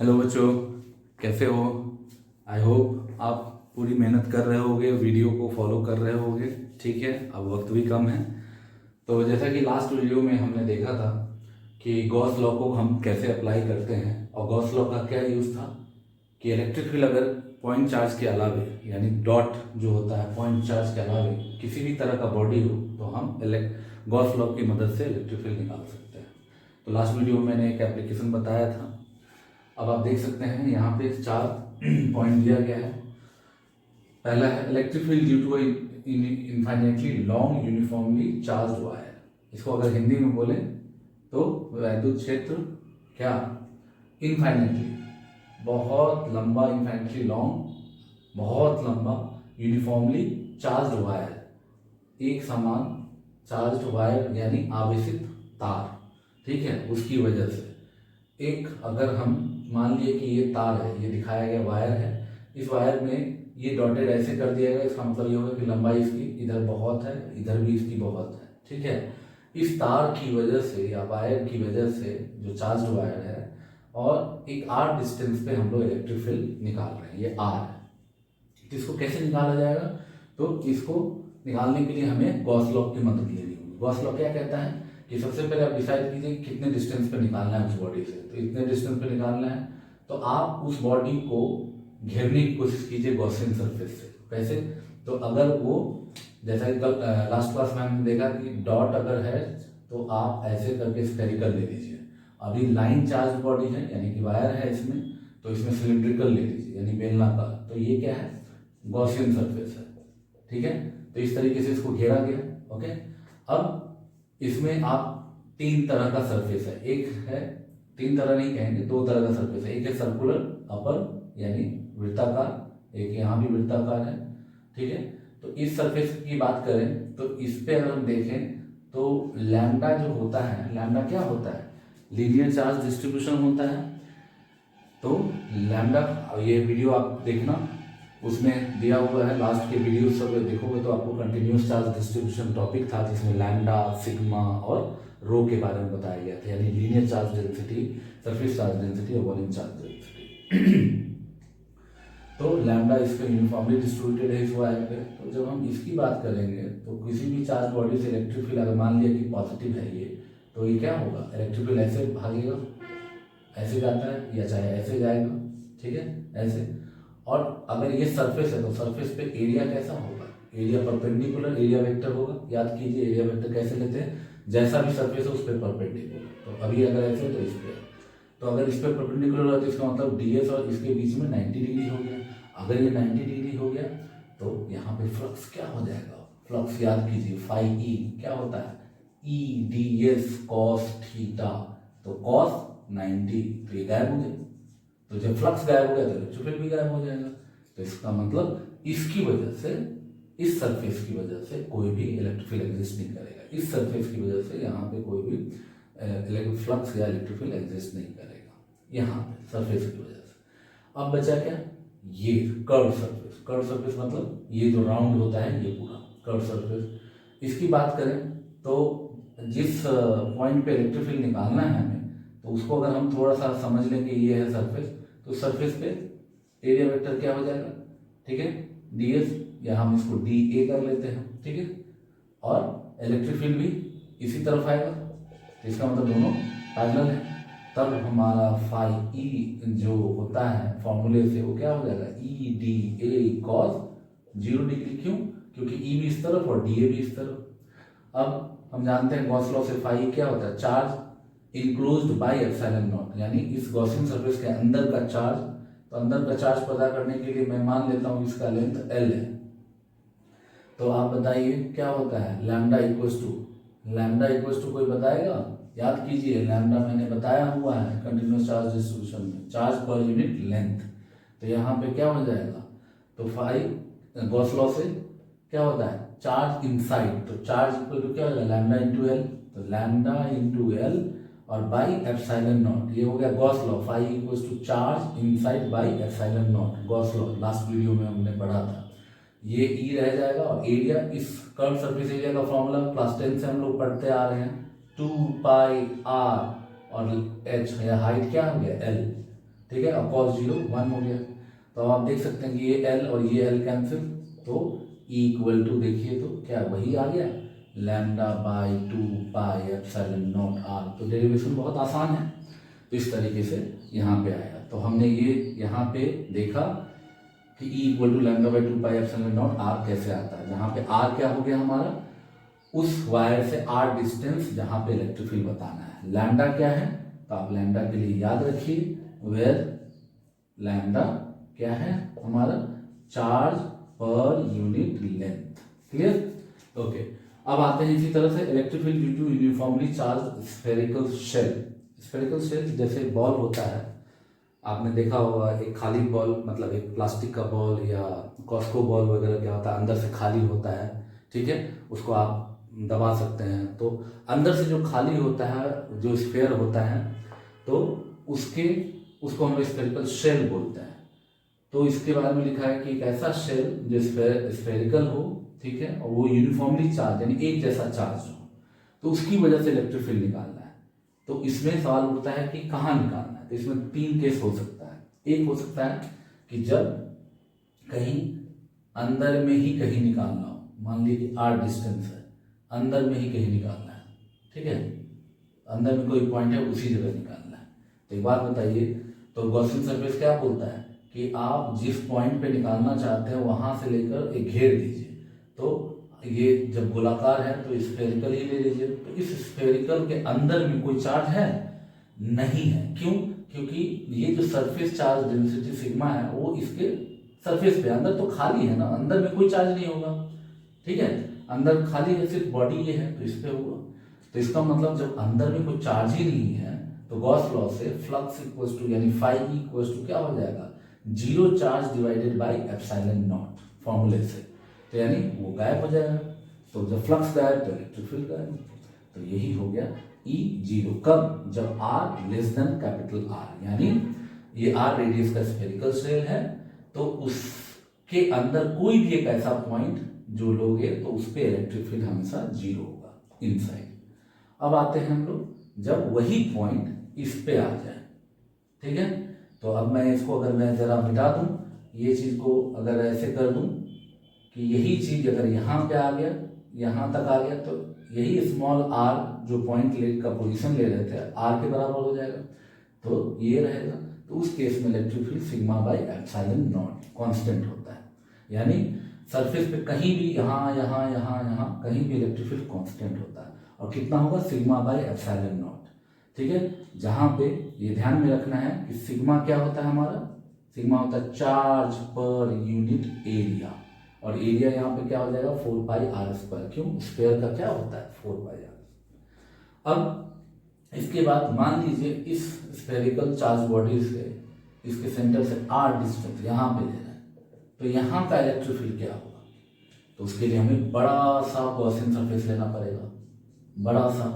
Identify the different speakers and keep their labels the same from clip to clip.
Speaker 1: Hello बच्चों, कैसे हो? आई होप आप पूरी मेहनत कर रहे होगे, वीडियो को फॉलो कर रहे होगे। ठीक है, अब वक्त भी कम है। तो जैसा कि लास्ट वीडियो में हमने देखा था कि गॉस लॉ को हम कैसे अप्लाई करते हैं, और गॉस लॉ का क्या यूज़ था कि इलेक्ट्रिक फील्ड अगर पॉइंट चार्ज के अलावे, यानी डॉट जो होता है पॉइंट चार्ज के अलावे किसी भी तरह का बॉडी हो, तो हम गॉस लॉ की मदद से इलेक्ट्रिक फील्ड निकाल सकते हैं। तो लास्ट वीडियो में मैंने एक एप्लीकेशन बताया था। अब आप देख सकते हैं यहाँ पे 4 पॉइंट दिया गया है। पहला है electric field due to infinitely long uniformly charge wire. इसको अगर हिंदी में बोले तो वैद्युत क्षेत्र क्या, इनफाइनाइटली, बहुत लंबा, इनफाइनाइटली लॉन्ग, बहुत लंबा, यूनिफॉर्मली चार्ज वायर, एक समान चार्ज वायर यानी आवेशित तार। ठीक है, उसकी वजह से एक, अगर हम मान लिए कि ये तार है, ये दिखाया गया वायर है, इस वायर में ये डॉटेड ऐसे कर दिया गया, इसका मतलब ये होगा कि लंबाई इसकी इधर बहुत है, इधर भी इसकी बहुत है। ठीक है, इस तार की वजह से या वायर की वजह से जो चार्ज वायर है, और एक आर डिस्टेंस पे हम लोग इलेक्ट्रिक फील्ड निकाल रहे हैं, ये आर है। तो इसको कैसे निकाला जाएगा? तो इसको निकालने के लिए हमें गॉस लॉ की मदद लेनी होगी। गॉस लॉ क्या कहता है कि सबसे पहले आप डिसाइड कीजिए कितने डिस्टेंस पे निकालना है उस बॉडी से। तो इतने डिस्टेंस पे निकालना है, तो आप उस बॉडी को घेरने की कोशिश कीजिए गॉसियन सरफेस से। कैसे? तो अगर वो, जैसा कि कल लास्ट क्लास में हमने देखा कि डॉट अगर है तो आप ऐसे करके स्फेरिकल ले लीजिए। अभी लाइन चार्ज बॉडी है यानी कि वायर है इसमें, तो इसमें सिलिंड्रिकल ले लीजिए यानी बेलनाकार। तो ये क्या है? गॉसियन सरफेस है। ठीक है, तो इस तरीके से इसको घेरा गया। ओके, अब इसमें आप 3 तरह का सरफेस है। एक है, 3 तरह नहीं कहेंगे, 2 तरह का सरफेस है। एक है सर्कुलर अपर यानी वृत्ताकार, एक यहाँ भी वृत्ताकार है। ठीक है, तो इस सरफेस की बात करें तो इस पे अगर हम देखें तो लैम्डा जो होता है, लैम्डा क्या होता है? लीनियर चार्ज डिस्ट्रीब्यूशन होता है। तो लैम्डा, ये वीडियो आप देखना, उसमें दिया हुआ है, लास्ट के वीडियो सब देखोगे तो आपको कंटिन्यूस चार्ज डिस्ट्रीब्यूशन टॉपिक था, जिसमें लैम्डा, सिग्मा और रो के बारे में बताया गया था, यानी linear charge density, surface charge density और वॉल्यूम चार्ज डेंसिटी। तो लैम्डा इस पे यूनिफॉर्मली डिस्ट्रीब्यूटेड है इस वायर पे। तो जब हम इसकी बात करेंगे तो किसी भी चार्ज बॉडी से इलेक्ट्रिक फील्ड अगर मान लिया कि पॉजिटिव है ये, तो ये क्या होगा? इलेक्ट्रिक फील्ड ऐसे भागेगा, ऐसे जाता है, या चाहे ऐसे जाएगा। ठीक है, ऐसे। और अगर ये सरफेस है तो सरफेस पे एरिया कैसा होगा? एरिया परपेंडिकुलर एरिया वेक्टर होगा। याद कीजिए एरिया वेक्टर कैसे लेते हैं? जैसा भी सरफेस है उस पर परपेंडिकुलर। तो अभी अगर ऐसे तो इस पे, तो अगर इस पे परपेंडिकुलर है तो इसका मतलब ds और इसके बीच में 90 डिग्री हो गया। अगर ये 90 डिग्री हो गया तो यहाँ पे फ्लक्स क्या हो जाएगा? फ्लक्स याद कीजिए फाई ई क्या होता है? ई ds कॉस थीटा। तो कॉस 90, तो ये गायब हो गया। तो जब फ्लक्स गायब हो गया तो इलेक्ट्रिक फील्ड भी गायब हो जाएगा। तो इसका मतलब इसकी वजह से, इस सरफेस की वजह से कोई भी इलेक्ट्रिक फील्ड एग्जिस्ट नहीं करेगा। इस सरफेस की वजह से यहाँ पे कोई भी इलेक्ट्रिक फ्लक्स या इलेक्ट्रिक फील्ड एग्जिस्ट नहीं करेगा, यहाँ पे सरफेस की वजह से। अब बचा क्या? ये कर्व सरफेस। कर्व सरफेस मतलब ये जो राउंड होता है ये पूरा कर्व सरफेस। इसकी बात करें तो जिस पॉइंट पे इलेक्ट्रिक फील्ड निकालना है हमें, तो उसको अगर हम थोड़ा सा समझ लें कि ये है सरफेस, तो सरफेस पे एरिया वेक्टर क्या हो जाएगा? ठीक है, ds, या हम इसको dA कर लेते हैं। ठीक है, और इलेक्ट्रिक फील्ड भी इसी तरफ आएगा, तो इसका मतलब दोनों पैरेलल है। तब हमारा फाई ई जो होता है फॉर्मूले से, वो क्या हो जाएगा? E D A cos 0 degree. क्यों? क्योंकि ई भी इस तरफ और डीए भी इस तरफ। अब हम जानते हैं गॉस लॉ से फाई क्या होता है? Charge enclosed by epsilon not, यानी इस गॉसियन सरफेस के अंदर का चार्ज। तो अंदर का चार्ज पता करने के लिए मैं मान लेता हूं इसका लेंथ L है। तो आप बताइए क्या होता है? लैम्डा इक्वल्स टू कोई बताएगा? याद कीजिए, लैम्डा मैंने बताया हुआ है कंटिन्यूस चार्ज डिस्ट्रीब्यूशन में, चार्ज पर यूनिट लेंथ। तो यहाँ पे क्या हो जाएगा? तो फाई गॉस लॉ से क्या होता है? Charge inside. तो चार्ज इक्वल टू क्या हो जाएगा? Lambda into L. तो लैम्डा इंटू एल और बाई एप्सिलॉन नॉट, ये हो गया Gauss law. Phi equals to charge inside by epsilon naught, Gauss law last video में हमने पढ़ा था। ये ई रह जाएगा, और एरिया, इस कर्व सरफेस एरिया का फॉर्मूला क्लास 10 से हम लोग पढ़ते आ रहे हैं, 2 पाई आर, और एच या हाइट क्या हो गया? एल। ठीक है, और कॉस 0 1 हो गया। तो अब आप देख सकते हैं कि ये L और ये L कैंसिल, तो E इक्वल टू देखिए तो क्या वही आ गया lambda by 2 pi epsilon naught R. तो डेरिवेशन बहुत आसान है, तो इस तरीके से यहाँ पे आया। तो हमने ये यहाँ पे देखा कि E equal to lambda by 2 pi epsilon naught R कैसे आता है, जहाँ पे R क्या हो गया हमारा, उस वायर से R डिस्टेंस जहाँ पे इलेक्ट्रिक फील्ड बताना है। लैम्डा क्या है, तो आप लैम्डा के लिए याद रखिए वेयर लैम्डा क्या है हमारा charge per unit length. Clear, okay. अब आते हैं इसी तरह से electric field due to uniformly charge spherical shell. Spherical shell जैसे बॉल होता है, आपने देखा होगा एक खाली बॉल, मतलब एक प्लास्टिक का बॉल या कॉस्को बॉल वगैरह क्या होता है, अंदर से खाली होता है, ठीक है, उसको आप दबा सकते हैं। तो अंदर से जो खाली होता है, जो स्फेयर होता है, तो उसको हम स्फेरिकल शेल बोलते हैं। तो इसके बारे में लिखा है कि एक ऐसा शेल जो स्फेरिकल हो, ठीक है, और वो यूनिफॉर्मली चार्ज यानी एक जैसा चार्ज हो, तो उसकी वजह से इलेक्ट्रिक फील्ड निकालना है। तो इसमें सवाल उठता है कि कहाँ निकालना है। तो इसमें 3 केस हो सकता है। एक हो सकता है कि जब कहीं अंदर में ही कहीं निकालना हो, मान लीजिए R डिस्टेंस है, अंदर में ही कहीं निकालना है, ठीक है, अंदर में कोई पॉइंट है उसी जगह निकालना है। तो एक बात बताइए, तो गॉसियन सरफेस क्या बोलता है कि आप जिस पॉइंट पे निकालना चाहते हैं वहां से लेकर एक घेर दीजिए। तो ये जब गोलाकार है तो स्फेरिकल ही ले लीजिए। तो इस स्फेरिकल के अंदर में कोई चार्ज है नहीं है। क्यों? क्योंकि ये जो सरफेस चार्ज डेंसिटी सिग्मा है वो इसके सरफेस पे, अंदर तो खाली है ना, अंदर में कोई चार्ज नहीं होगा, ठीक है, अंदर खाली है, सिर्फ बॉडी ये है तो इस पे होगा। तो इसका मतलब जब अंदर में कोई चार्ज ही नहीं है तो गॉस लॉ से फ्लक्स इक्वल्स टू यानी फाई इक्वल्स टू क्या हो जाएगा, 0 charge divided by epsilon not फॉर्मूले से। तो यानी वो गायब हो जाएगा। तो जब फ्लक्स गायब तो इलेक्ट्रिक फील्ड गायब। तो यही हो गया E 0। कब? जब R less than capital R, यानी ये R रेडियस का स्फेरिकल शेल है, तो उसके अंदर कोई भी एक ऐसा पॉइंट जो लोगे तो उस पे इलेक्ट्रिक फील्ड हमेशा 0 होगा इनसाइड। अब आते हैं हम लोग जब वही पॉइंट इस पे आ जाए, ठीक है, तो अब मैं इसको अगर मैं जरा मिटा दूं, ये चीज को अगर ऐसे कर दूं कि यही चीज अगर यहाँ पे आ गया, यहाँ तक आ गया, तो यही स्मॉल r जो पॉइंट का पोजीशन ले रहे थे r के बराबर हो जाएगा, तो ये रहेगा। तो उस केस में electric field sigma by epsilon not constant होता है, यानी सरफेस पे कहीं भी यहाँ यहाँ यहाँ यहाँ कहीं भी इलेक्ट्रिक फील्ड कांस्टेंट होता है। और कितना होगा? सिग्मा बाई एप्सिलॉन नॉट, ठीक है। जहाँ पे ये ध्यान में रखना है कि सिग्मा क्या होता है हमारा, सिग्मा होता है चार्ज पर यूनिट एरिया, और एरिया यहाँ पे क्या हो जाएगा 4 पाई आर स्क्वायर। क्यों? स्क्वायर का क्या होता है 4 पाई आर। अब इसके बाद मान लीजिए इस स्फेरिकल चार्ज बॉडी से इसके सेंटर से r डिस्टेंस यहाँ पे ले रहे हैं, तो यहाँ का इलेक्ट्रिक फील्ड क्या होगा? तो उसके लिए हमें बड़ा सा गॉसियन सरफेस लेना पड़ेगा, बड़ा सा।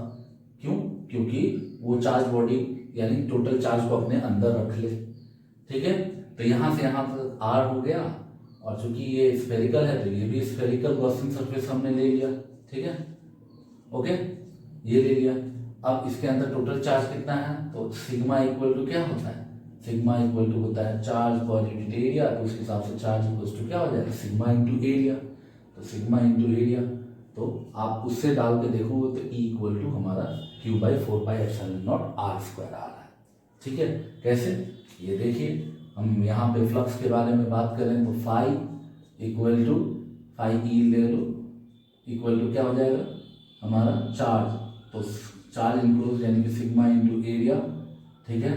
Speaker 1: क्यों? क्योंकि वो चार्ज बॉडी यानी टोटल चार्ज को अपने अंदर रख ले, ठीक है। तो यहाँ से यहाँ तक r हो गया, और चूंकि ये स्फेरिकल है तो ये भी स्फेरिकल गॉसियन सरफेस हमने ले लिया, ठीक है, ओके, ये ले लिया। अब इसके अंदर टोटल चार्ज कितना है? तो सिग्मा इक्वल टू क्या होता है? सिग्मा इक्वल टू होता है चार्ज पर यूनिट एरिया, तो उस हिसाब से चार्ज इक्वल टू क्या हो जाएगा? Sigma into area. तो सिग्मा इंटू एरिया, तो आप उससे डाल के देखोगे तो E इक्वल टू हमारा Q by 4 pi epsilon naught R square आ रहा है, ठीक है। कैसे? ये देखिए, हम यहाँ पे फ्लक्स के बारे में बात करें तो phi equal to phi E ले लो, इक्वल टू क्या हो जाएगा हमारा चार्ज, तो चार्ज इंक्लूज यानी कि सिग्मा इंटू एरिया, ठीक है।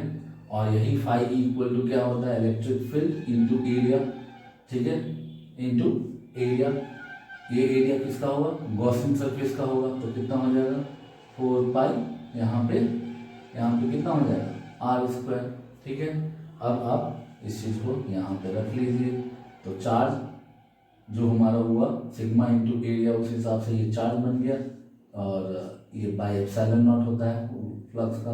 Speaker 1: और यही फाई ई इक्वल टू क्या होता है? इलेक्ट्रिक फील्ड इंटू एरिया, ठीक है, इंटू एरिया। ये एरिया किसका होगा? गॉसियन सरफेस का होगा, तो कितना हो जाएगा 4 पाई, यहाँ पे कितना हो जाएगा आर स्क्वायर, ठीक है। अब आप इस चीज को यहाँ पे रख लीजिए, तो चार्ज जो हमारा हुआ सिग्मा इंटू एरिया, उस हिसाब से ये चार्ज बन गया, और ये बाई एप्सिलॉन नॉट होता है फ्लक्स का,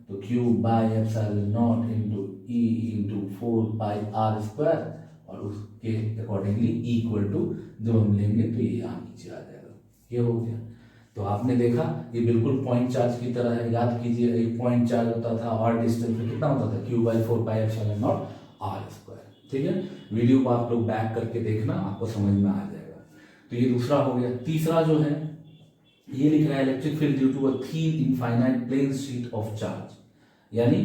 Speaker 1: तो Q by epsilon naught into E into 4 pi R square, और उसके अकॉर्डिंगली E इक्वल टू जब हम लेंगे तो ये यहाँ नीचे आ जाएगा, ये हो गया। तो आपने देखा ये बिल्कुल पॉइंट चार्ज की तरह है। याद कीजिए एक पॉइंट चार्ज होता था और डिस्टेंस पे कितना होता था, Q/4πε0 r²। ठीक है, वीडियो को आप लोग बैक करके देखना, आपको समझ में आ जाएगा। तो ये दूसरा हो गया। तीसरा जो है ये लिख रहा है electric field due to a thin infinite plane sheet of charge, यानी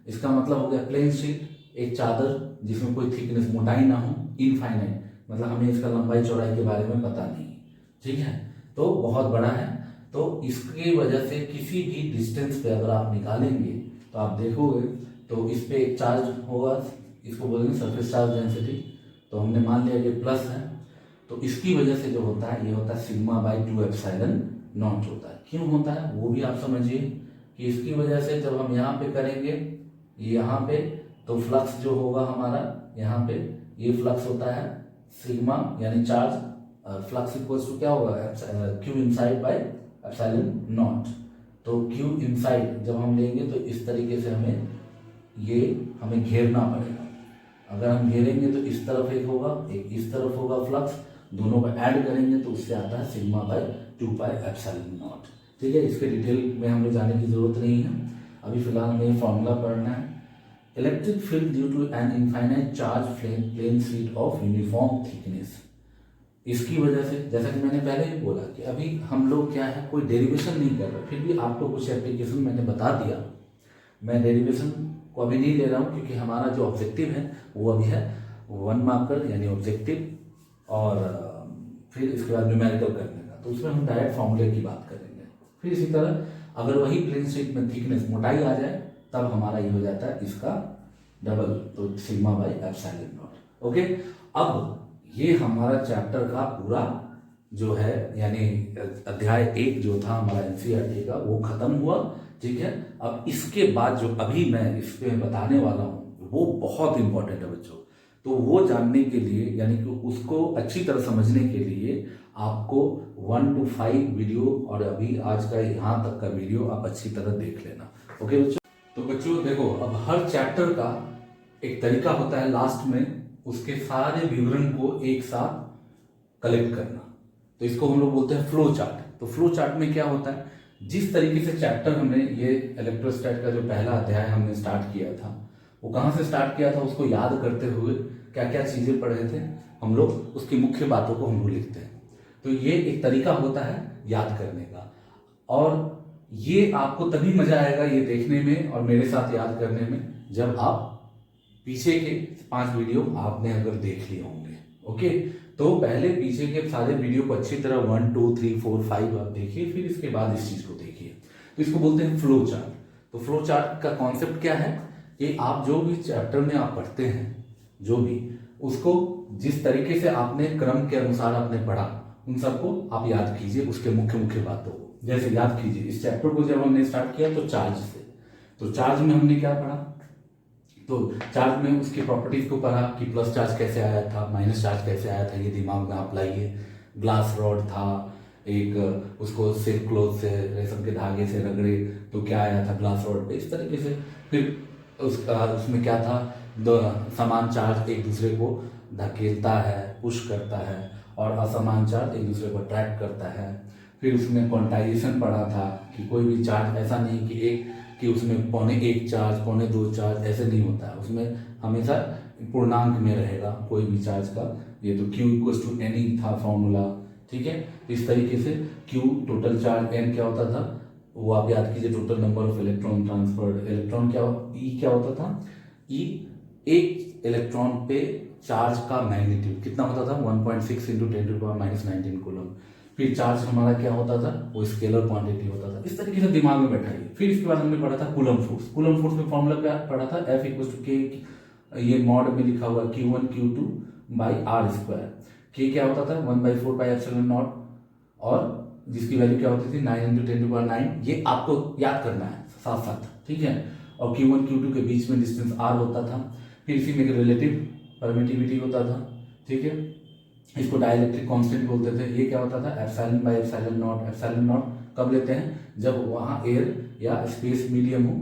Speaker 1: इसका मतलब हो गया प्लेन शीट एक चादर जिसमें कोई थिकनेस मोटाई ना हो, इनफाइनाइट मतलब हमें इसका लंबाई चौड़ाई के बारे में पता नहीं। ठीक है, तो बहुत बड़ा है, तो इसकी वजह से किसी भी डिस्टेंस पे अगर आप निकालेंगे तो आप देखोगे तो इस पे एक चार्ज होगा, इसको बोलेंगे सरफेस चार्ज डेंसिटी। तो हमने मान लिया कि प्लस है, तो इसकी वजह से जो होता है ये होता है σ/2ε0 होता है। क्यों होता है वो भी आप समझिए कि इसकी वजह से जब हम यहाँ पे करेंगे यहाँ पे तो फ्लक्स जो होगा हमारा यहाँ पे ये फ्लक्स होता है सिग्मा यानी चार्ज, फ्लक्स इक्वल्स टू क्या होगा Q inside by epsilon not. तो Q इनसाइड जब हम लेंगे तो इस तरीके से हमें घेरना पड़ेगा। अगर हम घेरेंगे तो इस तरफ एक होगा, एक इस तरफ होगा फ्लक्स, दोनों को ऐड करेंगे तो उससे आता है σ/2πε0। ठीक है, इसके डिटेल में हमें जाने की जरूरत नहीं है, अभी फिलहाल हमें ये फॉर्मूला पढ़ना है। Electric field due to an infinite charge plane sheet of uniform thickness, इसकी वजह से जैसा कि मैंने पहले ही बोला कि अभी हम लोग क्या है कोई डेरिवेशन नहीं कर रहे, फिर भी आपको कुछ एप्लीकेशन मैंने बता दिया। मैं डेरिवेशन को अभी नहीं ले रहा हूँ क्योंकि हमारा जो ऑब्जेक्टिव है वो अभी है 1 मार्कर यानी ऑब्जेक्टिव, और फिर इसके बाद न्यूमेरिकल करने का, तो उसमें हम डायरेक्ट फॉर्मूले की बात करेंगे। फिर इसी तरह अगर वही प्लेन शीट में थिकनेस मोटाई आ जाए तब हमारा ये हो जाता है इसका डबल, तो σ/ε0। ओके, अब ये हमारा चैप्टर का पूरा जो है यानी अध्याय 1 जो था हमारा एनसीईआरटी का वो खत्म हुआ। ठीक है, अब इसके बाद जो अभी मैं इस पे बताने वाला हूँ वो बहुत इंपॉर्टेंट है बच्चों। तो वो जानने के लिए यानी कि उसको अच्छी तरह समझने के लिए आपको 1 to 5 वीडियो और अभी आज का यहाँ तक का वीडियो आप अच्छी तरह देख लेना। ओके बच्चों, तो बच्चों देखो अब हर चैप्टर का एक तरीका होता है लास्ट में उसके सारे विवरण को एक साथ कलेक्ट करना, तो इसको हम लोग बोलते हैं फ्लो चार्ट। तो फ्लो चार्ट में क्या होता है, जिस तरीके से चैप्टर हमने ये इलेक्ट्रोस्टैट का जो पहला अध्याय हमने स्टार्ट किया था वो कहाँ से स्टार्ट किया था उसको याद करते हुए क्या क्या चीजें पढ़े थे हम लोग, उसकी मुख्य बातों को हम लोग लिखते हैं। तो ये एक तरीका होता है याद करने का, और ये आपको तभी मजा आएगा ये देखने में और मेरे साथ याद करने में जब आप पीछे के 5 वीडियो आपने अगर देख लिए होंगे। ओके, तो पहले पीछे के सारे वीडियो को अच्छी तरह 1 2 3 4 5 आप देखिए, फिर इसके बाद इस चीज को देखिए। तो इसको बोलते हैं फ्लो चार्ट। तो फ्लो चार्ट का कॉन्सेप्ट क्या है कि आप जो भी चैप्टर में आप पढ़ते हैं जो भी उसको जिस तरीके से आपने क्रम के अनुसार आपने पढ़ा उन सबको आप याद कीजिए, उसके मुख्य मुख्य बातों को। जैसे याद कीजिए इस चैप्टर को जब हमने स्टार्ट किया तो चार्ज से, तो चार्ज में हमने क्या पढ़ा, तो चार्ज में उसकी प्रॉपर्टीज को पढ़ा कि प्लस चार्ज कैसे आया था, माइनस चार्ज कैसे आया था, ये दिमाग में आप लाइए। ग्लास रॉड था एक, उसको सिल्क क्लॉथ से रेशम के धागे से रगड़े तो क्या आया था ग्लास रॉड पे, इस तरीके से। फिर उसमें क्या था, दो समान चार्ज एक दूसरे को धकेलता है, पुश करता है, और असमान चार्ज एक दूसरे को अट्रैक्ट करता है। फिर उसमें क्वांटाइजेशन पढ़ा था कि कोई भी चार्ज ऐसा नहीं कि उसमें 1.25 चार्ज 2.25 चार्ज ऐसे नहीं होता है, उसमें हमेशा पूर्णांक में रहेगा कोई भी चार्ज का। ये तो Q = NE था फॉर्मूला। ठीक है, इस तरीके से Q टोटल चार्ज, N क्या होता था वो आप याद कीजिए, total number of electron transferred. Electron क्या, E क्या होता था, E एक इलेक्ट्रॉन पे चार्ज का मैग्नीट्यूड कितना होता था 1.6 × 10⁻⁻19 कूलम। फिर चार्ज हमारा क्या होता था वो स्केलर क्वांटिटी होता था। इस तरीके से दिमाग में बैठाइए। फिर इसके बाद हमने पढ़ा था कूलम फोर्स। कूलम फोर्स में फॉर्मूला क्या पढ़ा था, F = K, ये मॉड में लिखा हुआ Q1 Q2/r²। K क्या होता था 1/4πε0, और जिसकी वैल्यू क्या होती थी 9 × 10⁹। ये आपको याद करना है साथ साथ। ठीक है, और Q1 Q2 के बीच में डिस्टेंस r होता था। फिर इसी में रिलेटिव परमिटिविटी होता था। ठीक है, इसको डाइलेक्ट्रिक कांस्टेंट बोलते थे। ये क्या होता था ε/ε0। ε0 कब लेते हैं, जब वहाँ एयर या स्पेस मीडियम हो।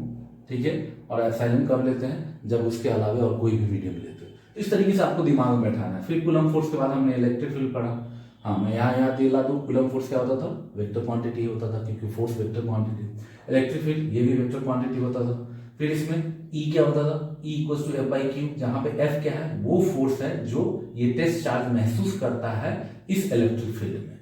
Speaker 1: ठीक है, और एप्सिलॉन कब लेते हैं, जब उसके अलावा और कोई भी मीडियम लेते हैं। इस तरीके से आपको दिमाग में बैठाना है। फिर कूलम फोर्स के बाद हमने इलेक्ट्रिक फील्ड पढ़ा। हाँ, मैं यहाँ याद दिला दूँ, कूलम्ब फोर्स क्या होता था, वेक्टर क्वांटिटी होता था, क्योंकि force vector quantity. Electric field ये भी वेक्टर क्वांटिटी होता था। फिर इसमें E क्या होता था, E equals to F by Q, जहाँ पे F क्या है, वो फोर्स है जो ये टेस्ट चार्ज महसूस करता है इस इलेक्ट्रिक फील्ड में।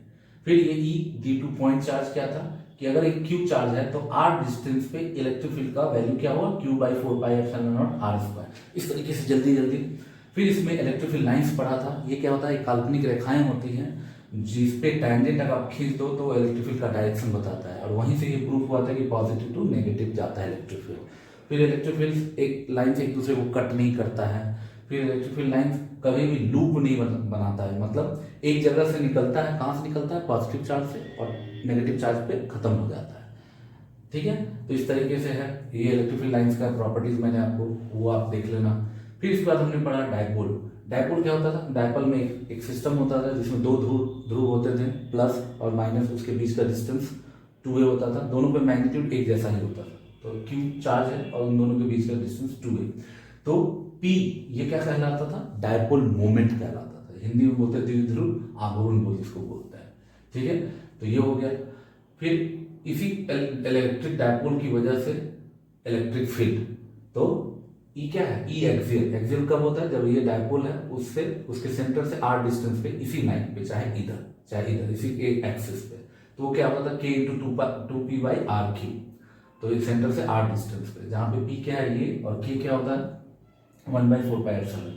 Speaker 1: फिर ये E D two point charge क्या था, कि अगर एक क्यू चार्ज है तो r डिस्टेंस पे इलेक्ट्रिक फील्ड का वैल्यू क्या होगा, q by 4 pi epsilon naught r square. इस तरीके से जल्दी जल्दी। फिर इसमें इलेक्ट्रिक फील्ड लाइंस पढ़ा था, ये क्या होता है, काल्पनिक रेखाएं होती हैं जिस पे टैंजेंट अगर आप खींच दो तो इलेक्ट्रिक फील्ड का डायरेक्शन बताता है, और वहीं से ये प्रूफ हुआ था कि पॉजिटिव टू नेगेटिव जाता है इलेक्ट्रिक फील्ड। फिर इलेक्ट्रिक फील्ड एक लाइन से एक दूसरे को कट नहीं करता है। फिर इलेक्ट्रिक फील्ड लाइन कभी भी लूप नहीं बनाता है, मतलब एक जगह से निकलता है, कहाँ से निकलता है, पॉजिटिव चार्ज से, और नेगेटिव चार्ज पे खत्म हो जाता है। ठीक है, तो इस तरीके से है ये इलेक्ट्रिक फील्ड लाइंस का प्रॉपर्टीज, मैंने आपको वो आप देख लेना। फिर इसके बाद हमने पढ़ा डायपोल। डायपोल क्या होता था, डायपोल में एक सिस्टम होता था जिसमें दो ध्रुव होते थे, प्लस और माइनस, उसके बीच का डिस्टेंस 2a होता था, दोनों पे मैग्नीट्यूड एक जैसा ही होता था। तो q चार्ज है और उन दोनों के बीच का डिस्टेंस 2a। तो p ये क्या कहलाता था, डायपोल मोमेंट कहलाता था। हिंदी में बोलते द्विध्रुव आघूर्ण बोल जिसको बोलते हैं। ठीक है, तो ये हो गया। फिर इसी इलेक्ट्रिक डायपोल की वजह से इलेक्ट्रिक फील्ड, तो E क्या है, E एक्सियल। एक्सियल कब होता है, जब ये डायपोल है उससे उसके सेंटर से r डिस्टेंस पे, इसी लाइन पे, चाहे इधर इसी एक एक्सिस पे, तो वो क्या होता था, k into 2p by R Q. तो ये सेंटर से r डिस्टेंस पे, जहाँ पे p क्या है ये, और k क्या होता है 1 बाई 4 पाई एप्सिलॉन।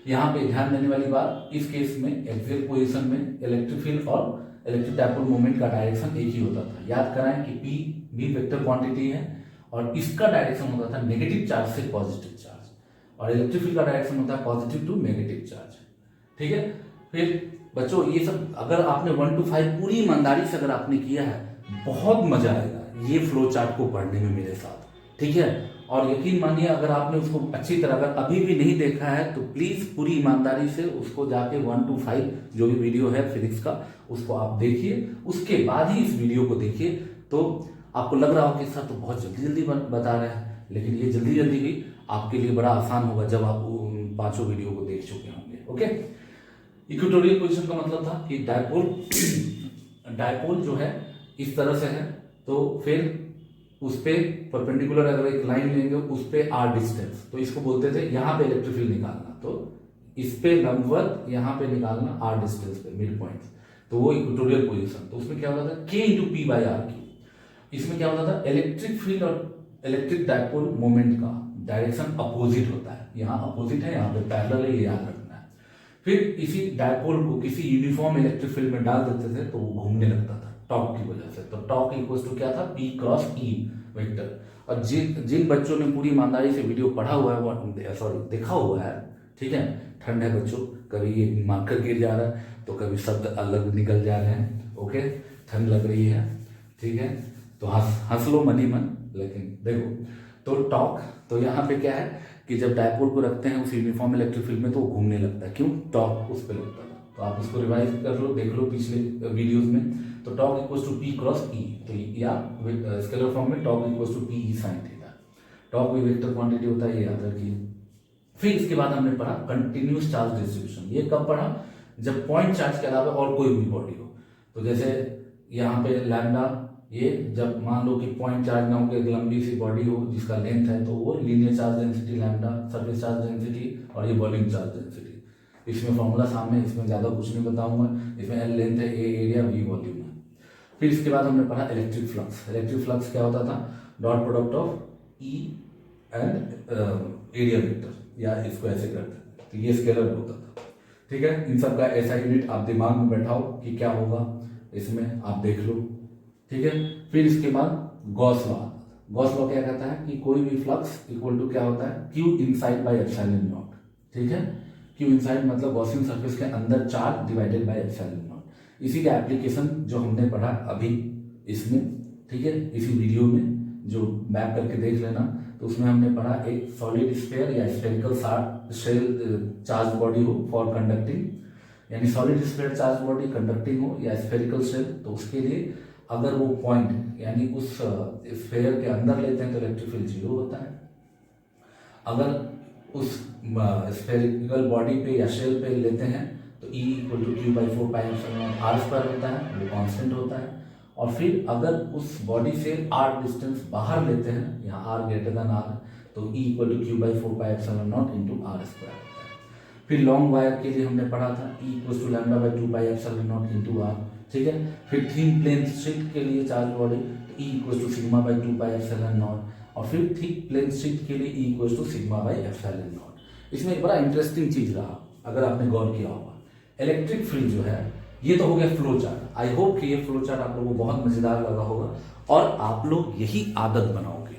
Speaker 1: यहाँ पे ध्यान देने वाली बात, इस केस में एक्सियल पोजीशन में इलेक्ट्रिक फील्ड और इलेक्ट्रिक डायपोल मोमेंट का डायरेक्शन एक ही होता था। याद कराएं कि p भी वेक्टर क्वांटिटी है और इसका डायरेक्शन होता था नेगेटिव चार्ज से पॉजिटिव चार्ज, और इलेक्ट्रिक फील्ड का डायरेक्शन होता है पॉजिटिव टू नेगेटिव चार्ज। ठीक है, फिर बच्चों ये सब अगर आपने 1 to 5 पूरी ईमानदारी से अगर आपने किया है, बहुत मजा आएगा ये फ्लो चार्ट को पढ़ने में मेरे साथ। ठीक है, और यकीन मानिए अगर आपने उसको अच्छी तरह अगर अभी भी नहीं देखा है तो प्लीज पूरी ईमानदारी से उसको जाके 1 to 5 जो भी वीडियो है फिजिक्स का उसको आप देखिए, उसके बाद ही इस वीडियो को देखिए। तो आपको लग रहा हो कि सर तो बहुत जल्दी जल्दी बता रहे हैं, लेकिन ये जल्दी जल्दी भी आपके लिए बड़ा आसान होगा जब आप पांचों वीडियो को देख चुके होंगे। ओके, इक्वेटोरियल पोजीशन का मतलब था कि डायपोल जो है इस तरह से है, तो फिर उस पे परपेंडिकुलर अगर एक लाइन लेंगे उस पे r डिस्टेंस, तो इसको बोलते थे यहाँ पे इलेक्ट्रिक फील्ड निकालना, तो इस पे लंबवत यहाँ पे निकालना r डिस्टेंस पे मिड पॉइंट, तो वो इक्वेटोरियल पोजीशन। तो उसमें क्या होता था k into P by R Q. इसमें क्या होता था, इलेक्ट्रिक फील्ड और इलेक्ट्रिक डायपोल मोमेंट का डायरेक्शन अपोजिट होता है, यहाँ अपोजिट है, यहाँ पे पैरेलल है, ये याद रखना है। फिर इसी डायपोल को किसी यूनिफॉर्म इलेक्ट्रिक फील्ड में डाल देते थे तो वो घूमने लगता था टॉर्क की वजह से। तो टॉर्क इक्वल्स टू क्या था, P क्रॉस E वेक्टर। और जिन बच्चों ने पूरी ईमानदारी से वीडियो पढ़ा हुआ है, वो देखा हुआ है, ठीक है, ठंड है बच्चों, कभी ये मार्कर गिर जा रहा है तो कभी शब्द अलग निकल जा रहे हैं। ओके, ठंड लग रही है, ठीक है, तो हंस लो मन ही मन, लेकिन देखो तो टॉर्क, तो यहाँ पे क्या है कि जब डायपोल को रखते हैं उस यूनिफॉर्म इलेक्ट्रिक फील्ड में तो वो घूमने लगता है, क्यों, टॉर्क उस पर लगता है। तो आप उसको रिवाइज कर लो, देख लो पिछले वीडियोस में। तो torque equals to P cross E, तो या स्केलर फॉर्म में torque equals to P E sine theta. Torque भी वेक्टर क्वांटिटी होता है, ये याद रखिए। फिर इसके बाद हमने पढ़ा कंटिन्यूस चार्ज डिस्ट्रीब्यूशन। ये कब पढ़ा, जब पॉइंट चार्ज के अलावा और कोई भी बॉडी हो। तो जैसे यहाँ पे लैम्डा, ये जब मान लो कि पॉइंट चार्ज ना हो, एक लंबी सी बॉडी हो जिसका लेंथ है, तो वो linear charge density lambda, surface charge density, और ये वॉल्यूम चार्ज डेंसिटी। इसमें फॉर्मूला सामने, इसमें ज़्यादा कुछ नहीं बताऊंगा। इसमें L लेंथ है, A एरिया, V वॉल्यूम है। फिर इसके बाद हमने पढ़ा इलेक्ट्रिक फ्लक्स। इलेक्ट्रिक फ्लक्स क्या होता था, dot product of E and area vector, या इसको ऐसे करते हैं, तो ये स्केलर होता था। ठीक है, इन सब का ऐसा यूनिट आप दिमाग में बैठाओ कि क्या होगा, इसमें आप देख लो। ठीक है, फिर इसके बाद गॉस लॉ। गॉस लॉ क्या कहता है कि कोई भी फ्लक्स इक्वल टू क्या होता है, Q inside by epsilon not. ठीक है, Q इनसाइड मतलब गॉसियन सरफेस के अंदर charge divided by epsilon not. इसी का एप्लीकेशन जो हमने पढ़ा अभी इसमें, ठीक है, इसी वीडियो में जो मैप करके देख लेना, तो उसमें हमने पढ़ा एक सॉलिड स्फीयर या स्फेरिकल शेल चार्ज बॉडी हो फॉर कंडक्टिंग, यानी solid sphere charge body conducting हो या स्फेरिकल शेल, तो उसके लिए अगर वो पॉइंट यानी उस स्फीयर के अंदर लेते हैं तो इलेक्ट्रिक फील्ड 0 होता है। अगर उस स्फेरिकल बॉडी पे या शेल पे लेते हैं तो E equal to Q by 4 pi epsilon naught R square होता है, वो कांस्टेंट होता है। और फिर अगर उस बॉडी से आर डिस्टेंस बाहर लेते हैं, यहाँ आर ग्रेटर देन आर, तो E equal to Q by 4 pi epsilon naught into R square होता है। फिर लॉन्ग वायर के लिए हमने पढ़ा था E equal to lambda by 2 pi epsilon naught into R, ठीक है। फिर थिन प्लेन स्ट्रिप के लिए चार्ज बॉडी तो E equal to sigma by 2 pi epsilon naught, और फिर थिक प्लेन स्ट्रिप के लिए E equal to sigma by epsilon naught. इसमें एक बड़ा इंटरेस्टिंग चीज रहा, अगर आपने गौर किया होगा, इलेक्ट्रिक फील्ड जो है, ये तो हो गया फ्लो चार्ट। आई होप कि ये फ्लो चार्ट आप लोगों को बहुत मजेदार लगा होगा और आप लोग यही आदत बनाओगे।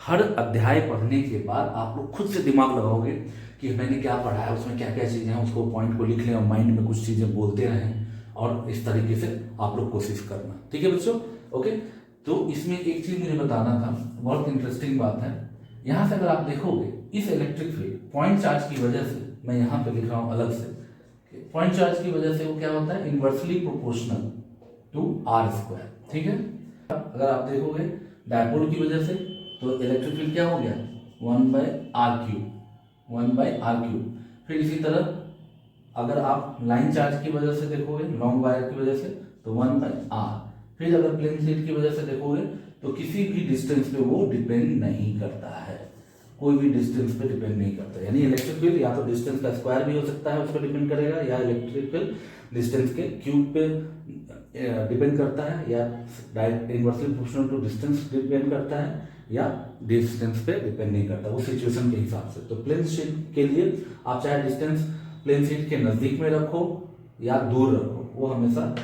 Speaker 1: हर अध्याय पढ़ने के बाद आप लोग खुद से दिमाग लगाओगे कि मैंने क्या पढ़ा है, उसमें क्या क्या चीजें हैं, उसको पॉइंट को लिख लें और माइंड में कुछ चीजें बोलते रहें, और इस तरीके से आप लोग कोशिश करना, ठीक है बच्चों। ओके, तो इसमें एक चीज मुझे बताना था, बहुत इंटरेस्टिंग बात है। यहाँ से अगर आप देखोगे, इस इलेक्ट्रिक फील्ड पॉइंट चार्ज की वजह से, मैं यहाँ पे लिख रहा हूँ अलग से, पॉइंट चार्ज की वजह से वो क्या होता है, inversely proportional to R square, ठीक है। अगर आप देखोगे डायपोल की वजह से, तो इलेक्ट्रिक फील्ड क्या हो गया, 1 by R cube, 1 by R cube. फिर इसी तरह अगर आप लाइन चार्ज की वजह से देखोगे, लॉन्ग वायर की वजह से, तो 1 बाई आर। फिर अगर प्लेन स्लिट की वजह से देखोगे, तो किसी भी डिस्टेंस पे वो डिपेंड नहीं करता है, कोई भी डिस्टेंस पे डिपेंड नहीं करता। यानी इलेक्ट्रिक फील्ड या तो डिस्टेंस का स्क्वायर भी हो सकता है, उस पर डिपेंड करेगा, या इलेक्ट्रिक फील्ड डिस्टेंस के क्यूब पे डिपेंड करता है, या inversely proportional to distance depend करता है, या डिस्टेंस पे डिपेंड नहीं करता, वो सिचुएशन के हिसाब से। तो प्लेन शीट के लिए आप चाहे डिस्टेंस प्लेन शीट के नजदीक में रखो या दूर रखो, वो हमेशा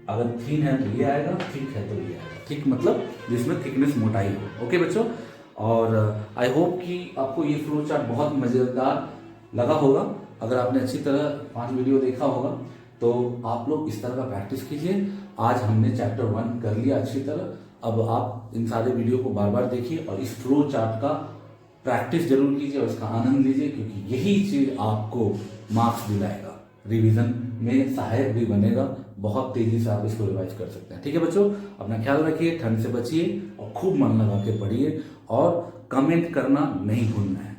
Speaker 1: अगर थिन है तो ये आएगा, थिक है तो ये आएगा, थिक मतलब जिसमें थिकनेस मोटाई हो। ओके बच्चों, और आई होप कि आपको ये फ्लो चार्ट बहुत मज़ेदार लगा होगा। अगर आपने अच्छी तरह 5 वीडियो देखा होगा तो आप लोग इस तरह का प्रैक्टिस कीजिए। आज हमने चैप्टर 1 कर लिया अच्छी तरह, अब आप इन सारे वीडियो को बार बार देखिए और इस फ्लो चार्ट का प्रैक्टिस जरूर कीजिए और इसका आनंद लीजिए, क्योंकि यही चीज़ आपको मार्क्स दिलाएगा, रिवीजन में सहायक भी बनेगा। बहुत तेजी से आप इसको रिवाइज कर सकते हैं, ठीक है बच्चों। अपना ख्याल रखिए, ठंड से बचिए और खूब मन लगा के पढ़िए, और कमेंट करना नहीं भूलना है।